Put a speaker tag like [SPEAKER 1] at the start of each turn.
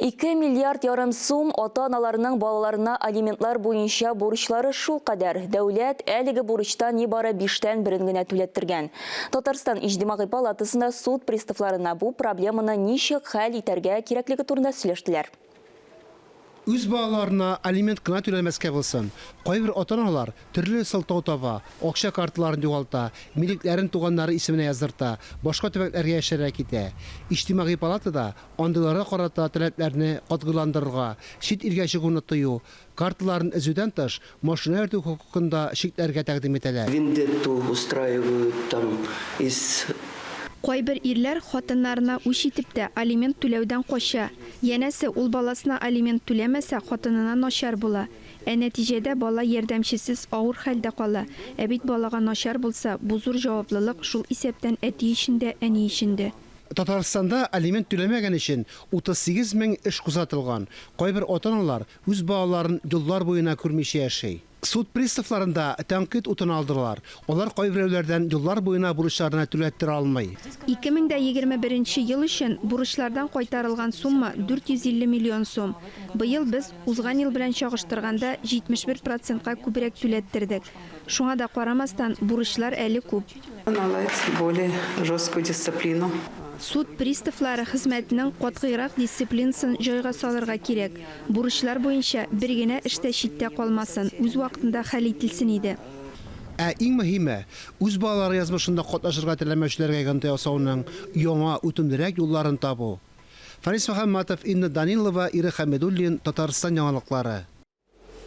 [SPEAKER 1] 2 миллиард ярым сум ата-аналарының балаларына алиментлар буенча бурычлары шул кадәр. Дәүләт әлеге бурычтан нибары 5тән 1 генә түләттергән. Татарстан иҗтимагый палатасында суд приставларына бу проблеманы ничек хәл итәргә кирәклеге турында сөйләштеләр.
[SPEAKER 2] Үз балаларына алимент кына түләмәскә булсын. Кайбер ата-аналар төрле сылтау таба, акча карталарын югалта, милекләрен туганнары исеменә яздырта, башка төбәкләргә яшәрә китә. Иҗтимагый палатада андыйларга карата таләпләрне катгыландырырга, чит илгә чыгуны тыю, карталарын эзүдән тыш машина йөртү хокукында шикләргә тәкъдим итәләр.
[SPEAKER 3] Вендетту устраивают там из...
[SPEAKER 4] Кайбер ирләр хатыннарына үч итеп тә алимент түләүдән кача. Янәсе ул баласына алимент түләмәсә, хатынына начар була. Нәтиҗәдә бала ярдәмчесез авыр хәлдә кала. Бит балага начар булса, бу зур җаваплылык шул исәптән әти өчендә, әни өчендә.
[SPEAKER 2] Татарстанда алимент түләмәгән өчен 38 мең эш кузатылган. Кайбер ата-аналар үз балаларын еллар буена күрмичә яши. Суд приставларында тәнкыйть утын алдылар. Олар кайберәүләрдән еллар буена бурычларны түләттерә алмый.
[SPEAKER 4] 2021 ел өчен бурычлардан кайтарылган сумма 450 миллион сум. Быел без узган ел белән чагыштырганда 71%-ка күбрәк түләттердек. Шуңа да карамастан бурычлар әле күп.
[SPEAKER 5] Наладить более жесткую дисциплину.
[SPEAKER 4] Суд приставлары хезмәтенең катгыйрак дисциплинасын җайга салырга кирәк. Бурычлар буенча бер генә эштә читтә калмасын, үз вакытында хәл ителсен иде.
[SPEAKER 2] Иң мөһиме, үз балалары язмышында катнашырга теләмәүчеләргә гынты ясауның яңа үтемлерәк юлларын табу. Фарис Мөхәммәтов, Инна Данилова, Ира Хәмидуллин, Татарстан яңалыклары.